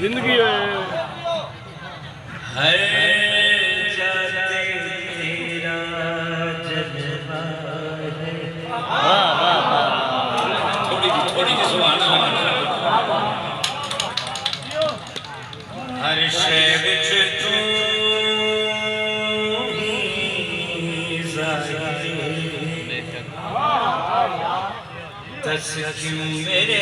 जिंदगी है जाते तेरा जलवा है। थोड़ी सी सुभान हर शे विच तू दस क्यों मेरे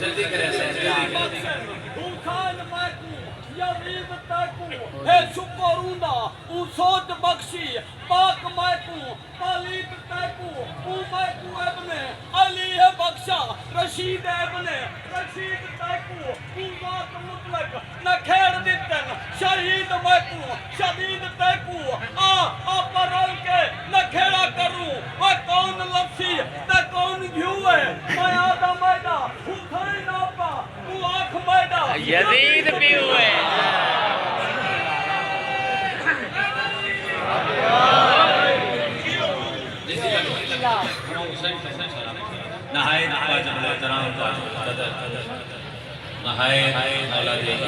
जल्दी करें शुक्रूना सोच बख्शी पाक मैकू पालीत तैकू मैकू इब्ने अली है बख्शा रशीद इब्ने रशीद तैकू बात मुतलक न खेड़ दितन शहीद मैकू शदीद तैकू आ परल के न खेड़ा करूं वह कौन लफ्सी न कौन व्यू है मैं आदा मैदा हुथई नापा तू आंख मैदा यजीद भी हुए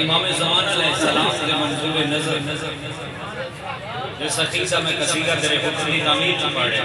इमाम ज़मान अलैहिस्सलाम के मंजूर नज़र जो सखीसा में कसीदा तेरे हुस्न की तामीर पढ़े